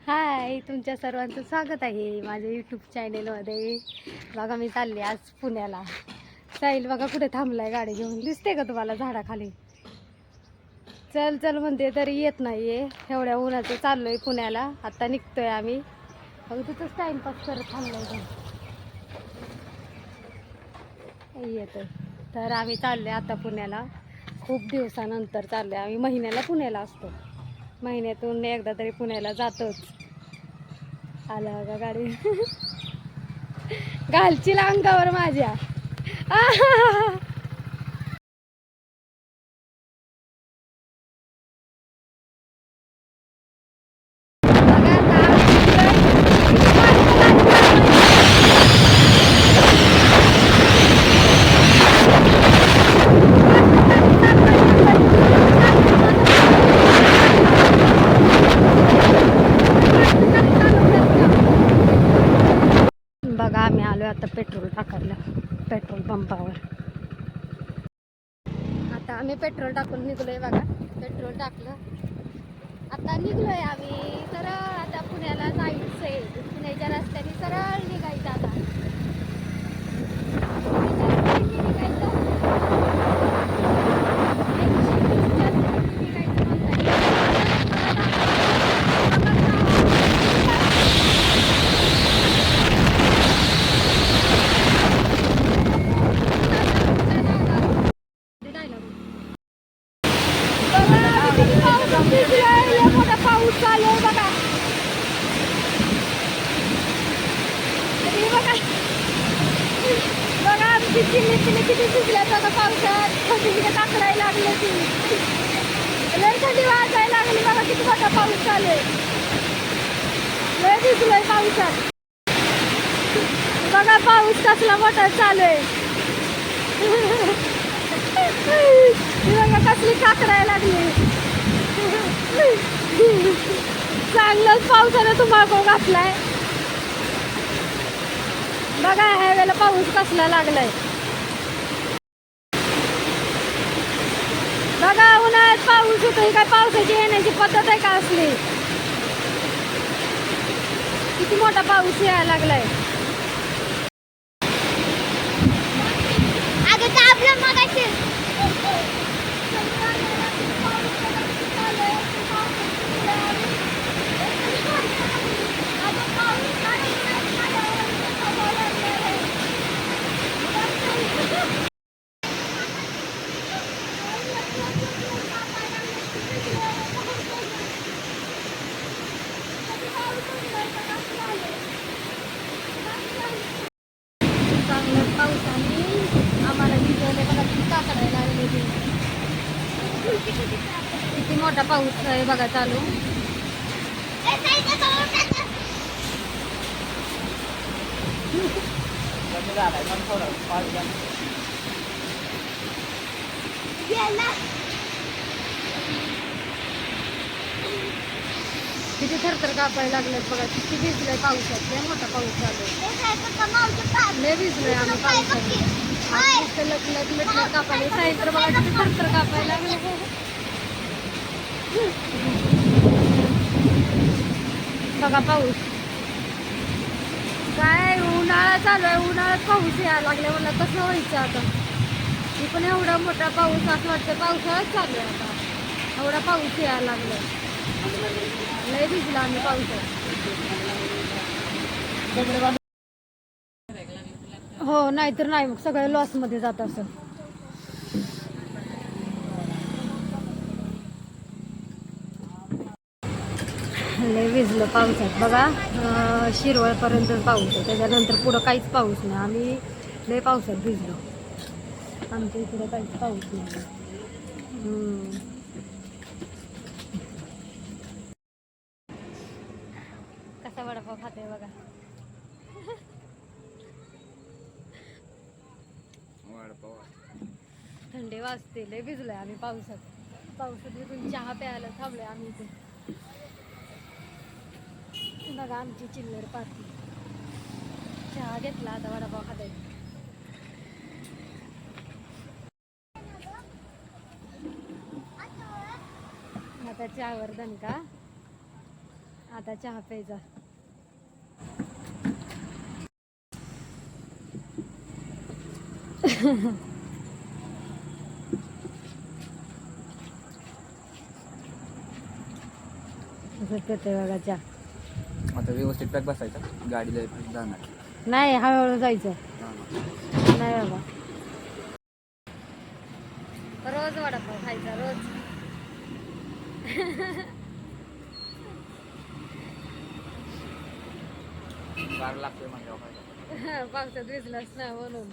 हाय, तुमच्या सर्वांचं स्वागत आहे माझ्या यूट्यूब चॅनेलमध्ये. बघा मी चालले आज पुण्याला. साहिल बघा कुठे थांबलाय गाडी घेऊन, दिसते का तुम्हाला झाडाखाली? चल चल म्हणते तरी येत नाहीये. एवढ्या उन्हाचं चाललोय पुण्याला. आता निघतोय आम्ही. बघ तिथंच टाइमपास करत थांबलोय. येतोय तर आम्ही चाललोय आता पुण्याला. खूप दिवसानंतर चाललोय आम्ही. महिन्याला पुण्याला असतो, महिन्यातून एकदा तरी पुण्याला जातोच. आला बघा गाडी. घालची अंगावर माझ्या. बघा आम्ही आलोय आता पेट्रोल टाकायला पेट्रोल पंपावर. आता आम्ही पेट्रोल टाकून निघलोय बघा. पेट्रोल टाकलं आता निघलोय आम्ही. सरळ आता पुण्याला जायचंय. पुण्याच्या रस्त्याने सरळ निघायचं आता. पाऊस चालू आहे बघा. बघा आमची चिल्ली चिल्ली किती शिजल्या बघा पावसात. थंडीने टाकरायला लागले ती. लय थंडी वाजायला लागली बघा. किती मोठा पाऊस चालू आहे. लय भिजलोय पावसात बघा. पाऊस कसला मोठा चालू आहे. बघा कसली टाकरायला लागली. चांगलंच पावसानं तुम्हाला घातलाय बघा. ह्या वेळेला पाऊस कसला लागलाय बघा. उन्हाळ्यात पाऊस होतोय. काय पावसाची येण्याची पद्धत आहे का असली? किती मोठा पाऊस यायला लागलाय. पावसाने आम्हाला भिजवले बघा. किती टाकायला लागले. किती मोठा पाऊस आहे बघा चालू. किती थरथर कापायला लागलेत बघा. किती भिजलंय पावसात. लय मोठा पाऊस चालू. लय भिजलोय आम्ही पावसात. लटलट कापायला साहित्य बघा. किती थरथर कापायला लागले. बघा पाऊस. काय उन्हाळा चालू आहे. उन्हाळ्यात पाऊस यायला लागले. मला कसं व्हायचं आता. मी पण एवढा मोठा पाऊस असं वाटतं पावसाळाच चालू आहे आता. एवढा पाऊस यायला लागलाय. लय भिजला आम्ही पावसात. हो नाहीतर नाही मग सगळं लॉस मध्ये जात असं. लय भिजलं पावसात बघा. शिरवळपर्यंत पाऊस आहे. त्याच्यानंतर पुढं काहीच पाऊस नाही. आम्ही लय पावसात भिजलो. आमच्या इकडं काहीच पाऊस नाही. कसा वडापाव खाते बघा. थंडी वाजते. लय भिजलोय आम्ही पावसात. पावसात इथून चहा प्यायला थांबलोय आम्ही इथे. बघा आमची चिल्लर पार्टी. चहा घेतला आता वडापाव खाते. आता चहावर दणका. आता चहा प्यायचा. असं पेते बघा चहा. आता व्यवस्थित पॅक बसायचा, गाडीला जाणार. नाही, हळूहळू जायचं. नाही बाबा, रोज वडापाव खायचा रोज. गाड लागतोय म्हणजे पावसात भिजलाच ना म्हणून.